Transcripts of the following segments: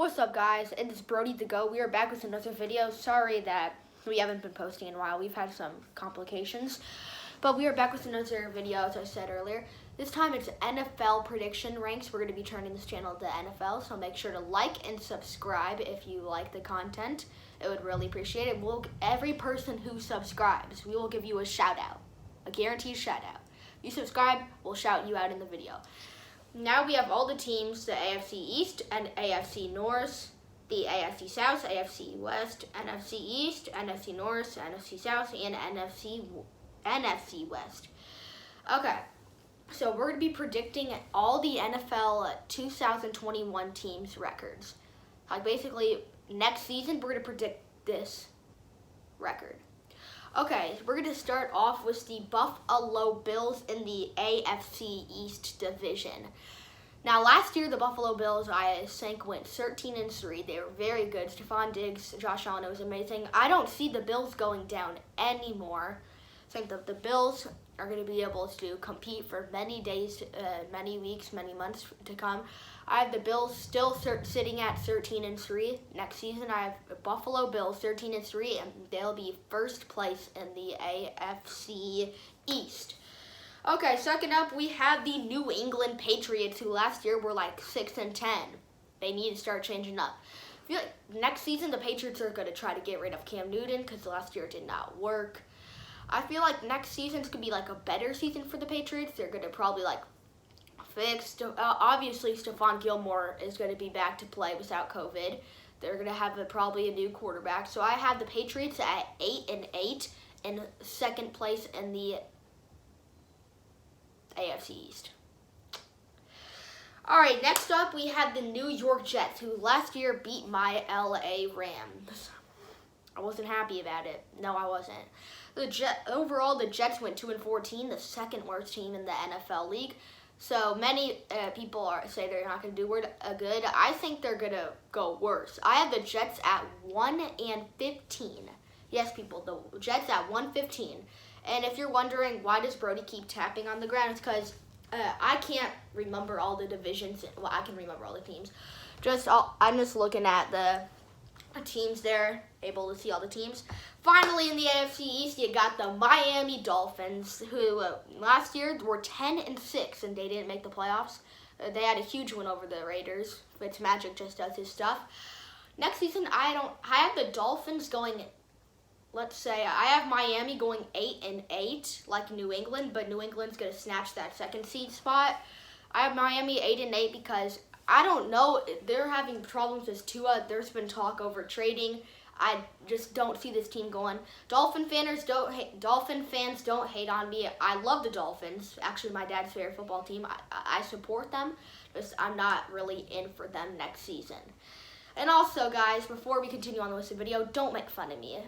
What's up, guys? It's Brody the Go. We are back with another video. Sorry that we haven't been posting in a while. We've had some complications. But we are back with another video, as I said earlier. This time it's NFL prediction ranks. We're going to be turning this channel to NFL, so make sure to like and subscribe if you like the content. It would really appreciate it. Every person who subscribes, we will give you a shout out. A guaranteed shout out. If you subscribe, we'll shout you out in the video. Now we have all the teams, the AFC East and AFC North, the AFC South, AFC West, NFC East, NFC North, NFC South, and NFC West. Okay, so we're going to be predicting all the NFL 2021 teams' records. Like basically, next season, we're going to predict this record. Okay, so we're going to start off with the Buffalo Bills in the AFC East division. Now, last year, the Buffalo Bills, I think, went 13-3. They were very good. Stephon Diggs, Josh Allen, it was amazing. I don't see the Bills going down anymore. I think that the Bills are going to be able to compete for many days, many weeks, many months to come. I have the Bills still sitting at 13-3. Next season, I have Buffalo Bills 13-3, and they'll be first place in the AFC East. Okay, second up, we have the New England Patriots, who last year were like 6-10. They need to start changing up. I feel like next season, the Patriots are going to try to get rid of Cam Newton because last year it did not work. I feel like next season's going to be like a better season for the Patriots. They're going to probably like fix. Obviously, Stephon Gilmore is going to be back to play without COVID. They're going to have probably a new quarterback. So I have the Patriots at 8-8 in second place in the AFC East. All right, next up we have the New York Jets, who last year beat my LA Rams. I wasn't happy about it. No, I wasn't. Overall, the Jets went 2-14, the second worst team in the NFL league. So many people say they're not going to do good. I think they're going to go worse. I have the Jets at 1-15. Yes, people, the Jets at 1-15. And if you're wondering why does Brody keep tapping on the ground, it's because I can't remember all the divisions. Well, I can remember all the teams. I'm just looking at the teams there, able to see all the teams. Finally, in the AFC East, you got the Miami Dolphins, who last year were 10-6, and they didn't make the playoffs. They had a huge win over the Raiders. Fitzmagic just does his stuff. Next season, I have the Dolphins going. Let's say I have Miami going 8-8, like New England, but New England's gonna snatch that second seed spot. I have Miami 8-8 because I don't know. They're having problems with Tua. There's been talk over trading. I just don't see this team going. Dolphin fans don't hate on me. I love the Dolphins. Actually, my dad's favorite football team. I support them. Just I'm not really in for them next season. And also, guys, before we continue on with the video, don't make fun of me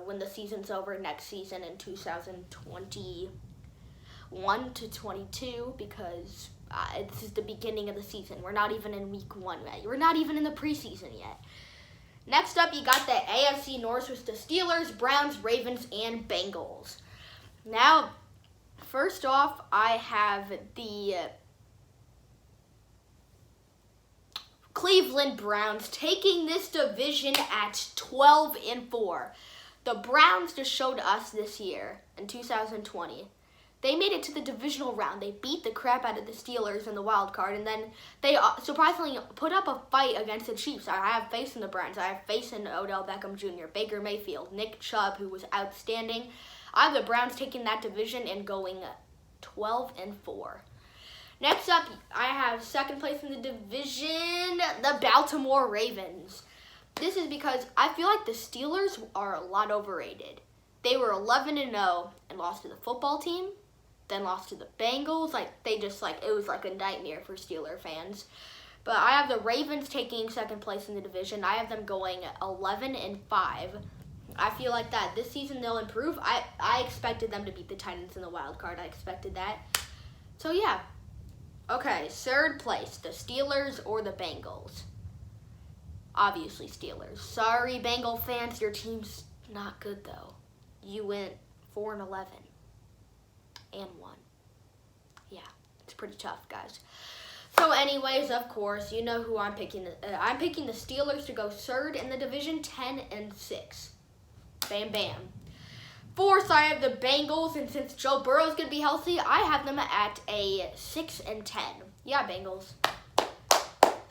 when the season's over next season in 2021 to 22 because this is the beginning of the season. We're not even in week 1 yet. We're not even in the preseason yet. Next up, you got the AFC North with the Steelers, Browns, Ravens, and Bengals. Now, first off, I have the Cleveland Browns taking this division at 12-4. The Browns just showed us this year in 2020. They made it to the divisional round. They beat the crap out of the Steelers in the wild card, and then they surprisingly put up a fight against the Chiefs. I have faith in the Browns. I have faith in Odell Beckham Jr., Baker Mayfield, Nick Chubb, who was outstanding. I have the Browns taking that division and going 12-4. Next up, I have second place in the division, the Baltimore Ravens. This is because I feel like the Steelers are a lot overrated. They were 11-0 and lost to the football team, then lost to the Bengals. It was like a nightmare for Steeler fans. But I have the Ravens taking second place in the division. I have them going 11-5. I feel like that this season they'll improve. I expected them to beat the Titans in the wild card. I expected that. So yeah. Okay, third place, the Steelers or the Bengals? Obviously Steelers. Sorry, Bengal fans, your team's not good though. You went 4-11 and 1. Yeah, it's pretty tough, guys. So anyways, of course, you know who I'm picking. I'm picking the Steelers to go third in the division, 10-6. Bam, bam. Fourth, I have the Bengals, and since Joe Burrow's going to be healthy, I have them at a 6-10. Yeah, Bengals.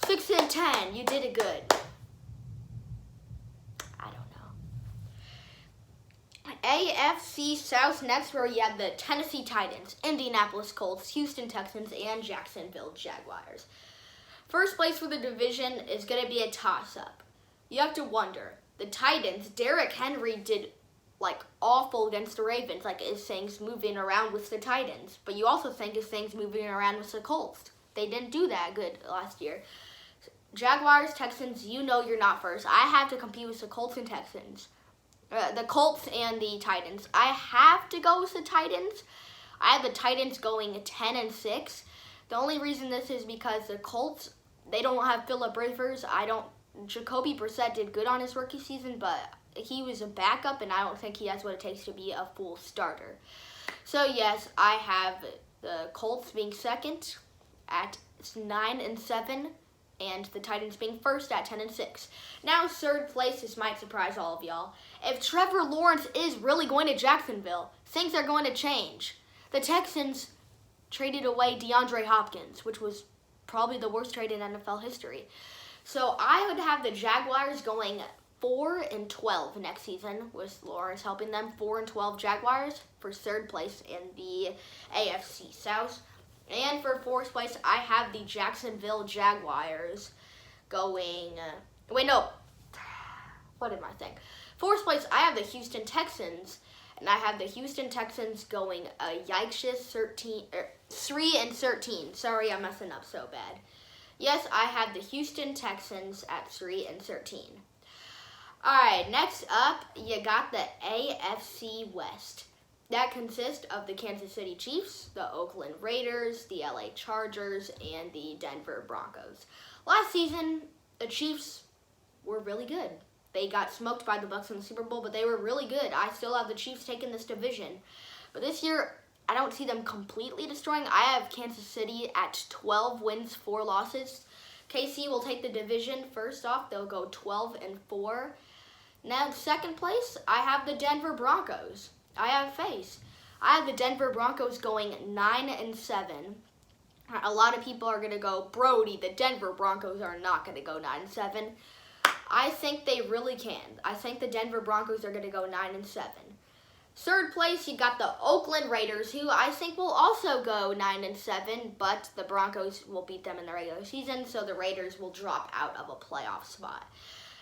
6-10. You did it good. I don't know. AFC South next, where you have the Tennessee Titans, Indianapolis Colts, Houston Texans, and Jacksonville Jaguars. First place for the division is going to be a toss-up. You have to wonder. The Titans, Derrick Henry did awful against the Ravens. Is things moving around with the Titans? But you also think is things moving around with the Colts? They didn't do that good last year. Jaguars, Texans, you know you're not first. I have to compete with the Colts and Texans. The Colts and the Titans. I have to go with the Titans. I have the Titans going 10-6. The only reason this is because the Colts, they don't have Phillip Rivers. Jacoby Brissett did good on his rookie season, but he was a backup, and I don't think he has what it takes to be a full starter. So yes, I have the Colts being second at 9-7, and the Titans being first at 10-6. Now, third place, this might surprise all of y'all. If Trevor Lawrence is really going to Jacksonville, things are going to change. The Texans traded away DeAndre Hopkins, which was probably the worst trade in NFL history. So I would have the Jaguars going 4-12 next season, with Lawrence helping them. 4-12 Jaguars for third place in the AFC South. And for fourth place, I have the Jacksonville Jaguars going... What did I think? Fourth place, I have the Houston Texans. And I have the Houston Texans going yikes 3-13. Sorry, I'm messing up so bad. Yes, I have the Houston Texans at 3-13. Alright, next up, you got the AFC West. That consists of the Kansas City Chiefs, the Oakland Raiders, the LA Chargers, and the Denver Broncos. Last season, the Chiefs were really good. They got smoked by the Bucs in the Super Bowl, but they were really good. I still have the Chiefs taking this division. But this year, I don't see them completely destroying. I have Kansas City at 12 wins, 4 losses. KC will take the division. First off, they'll go 12-4. Now, second place, I have the Denver Broncos. I have faith. I have the Denver Broncos going 9-7. A lot of people are going to go, Brody, the Denver Broncos are not going to go 9-7. I think they really can. I think the Denver Broncos are going to go 9-7. Third place, you got the Oakland Raiders, who I think will also go 9-7, but the Broncos will beat them in the regular season, so the Raiders will drop out of a playoff spot.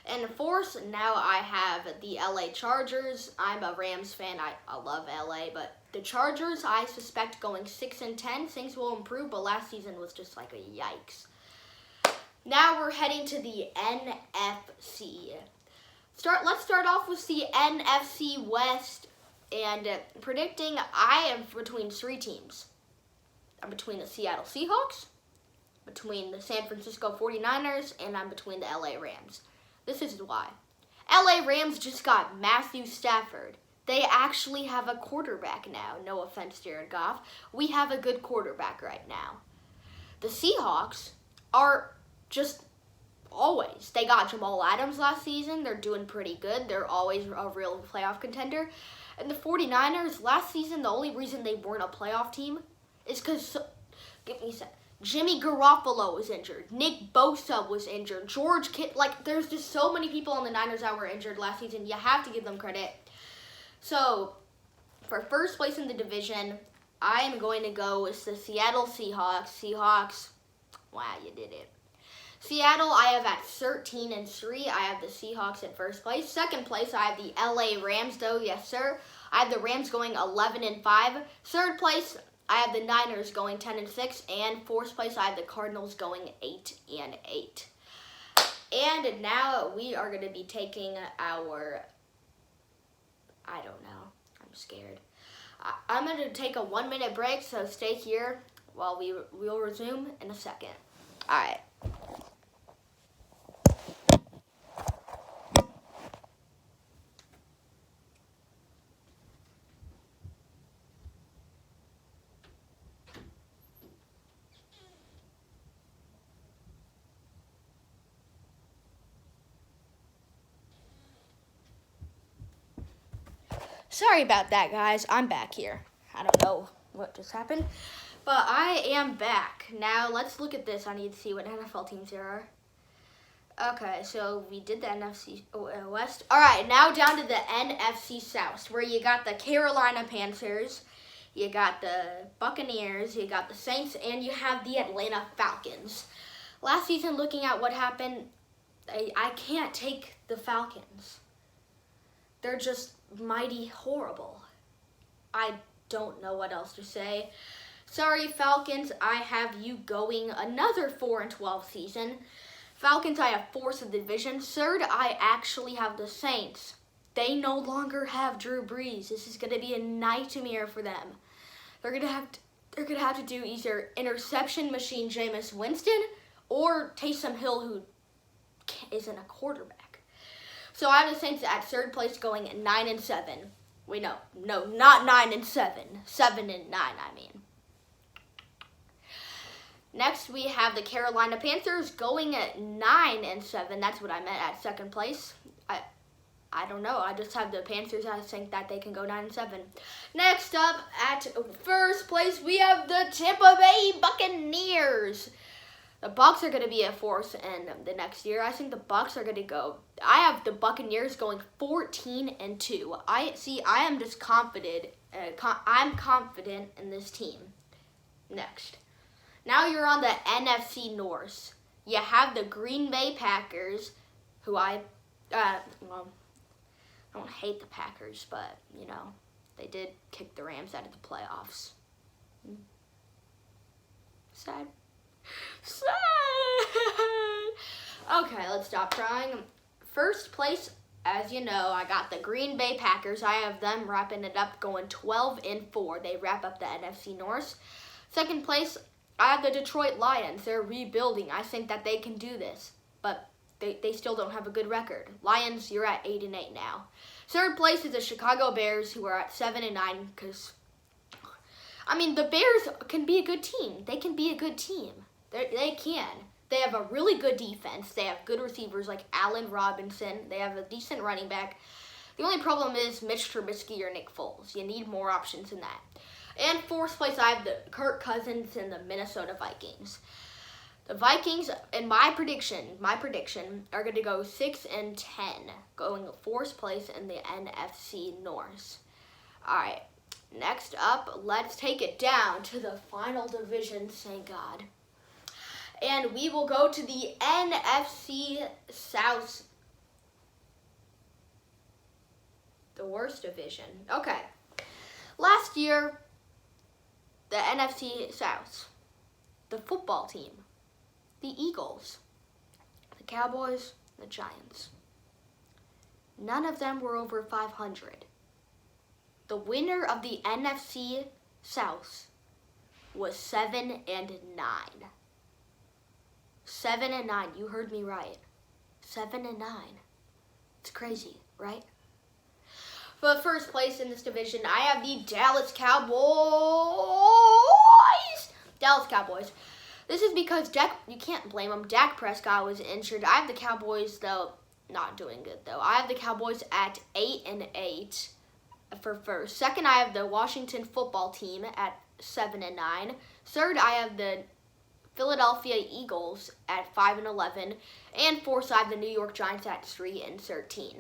And fourth, now I have the LA Chargers. I'm a Rams fan. I love LA, but the Chargers, I suspect going 6-10. Things will improve, but last season was just like a yikes. Now we're heading to the NFC. Let's start off with the NFC West, and predicting I am between 3 teams. I'm between the Seattle Seahawks, between the San Francisco 49ers, and I'm between the LA Rams. This is why. LA Rams just got Matthew Stafford. They actually have a quarterback now. No offense, Jared Goff. We have a good quarterback right now. The Seahawks are just always. They got Jamal Adams last season. They're doing pretty good. They're always a real playoff contender. And the 49ers, last season, the only reason they weren't a playoff team is because, give me a sec. Jimmy Garoppolo was injured. Nick Bosa was injured. George Kittle, there's just so many people on the Niners that were injured last season. You have to give them credit. So, for first place in the division, I am going to go with the Seattle Seahawks. Seahawks, wow, you did it. Seattle, I have at 13-3. I have the Seahawks at first place. Second place, I have the LA Rams, though. Yes, sir. I have the Rams going 11-5. Third place, I have the Niners going 10-6, and fourth place, I have the Cardinals going 8-8. And now we are going to be taking our, I don't know, I'm scared. I'm going to take a 1-minute break, so stay here while we'll resume in a second. All right. Sorry about that, guys. I'm back here. I don't know what just happened, but I am back. Now, let's look at this. I need to see what NFL teams there are. Okay, so we did the NFC West. All right, now down to the NFC South, where you got the Carolina Panthers, you got the Buccaneers, you got the Saints, and you have the Atlanta Falcons. Last season, looking at what happened, I can't take the Falcons. They're just mighty horrible. I don't know what else to say. Sorry, Falcons, I have you going another 4-12 season. Falcons, I have fourth in the division. Third, I actually have the Saints. They no longer have Drew Brees. This is going to be a nightmare for them. They're going to have to do either interception machine Jameis Winston or Taysom Hill, who isn't a quarterback. So I have the Saints at third place, going at 9-7. Wait, no, not 9-7. 7-9, I mean. Next, we have the Carolina Panthers going at 9-7. That's what I meant at second place. I don't know. I just have the Panthers. I think that they can go 9-7. Next up, at first place, we have the Tampa Bay Buccaneers. The Bucs are going to be at fourth in the next year. I think the Bucs are going to go. I have the Buccaneers going 14-2. I am just confident. I'm confident in this team. Next. Now you're on the NFC North. You have the Green Bay Packers, who I don't hate the Packers, but, you know, they did kick the Rams out of the playoffs. Sad. Okay, let's stop crying. First place, as you know, I got the Green Bay Packers. I have them wrapping it up, going 12-4. They wrap up the NFC North. Second place, I have the Detroit Lions. They're rebuilding. I think that they can do this, but they still don't have a good record. Lions, you're at 8-8 now. Third place is the Chicago Bears, who are at 7-9. Because, I mean, the Bears can be a good team. They can be a good team. They can. They have a really good defense. They have good receivers like Allen Robinson. They have a decent running back. The only problem is Mitch Trubisky or Nick Foles. You need more options than that. And fourth place, I have the Kirk Cousins and the Minnesota Vikings. The Vikings, in my prediction, are going to go 6-10, going fourth place in the NFC North. All right, next up, let's take it down to the final division, thank God. And we will go to the NFC South, the worst division. Okay, last year, the NFC South, the football team, the Eagles, the Cowboys, the Giants. None of them were over 500. The winner of the NFC South was 7-9. 7-9, you heard me right. 7-9. It's crazy, right? For first place in this division, I have the Dallas Cowboys. Dallas Cowboys. This is because you can't blame them. Dak Prescott was injured. I have the Cowboys, though, not doing good, though. I have the Cowboys at 8-8 for first. Second, I have the Washington football team at 7-9. Third, I have the Philadelphia Eagles at 5-11. And fourth, I have the New York Giants at 3-13.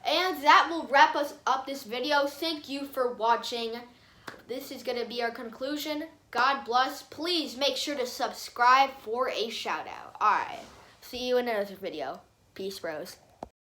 And that will wrap us up this video. Thank you for watching. This is going to be our conclusion. God bless. Please make sure to subscribe for a shout out. Alright. See you in another video. Peace, bros.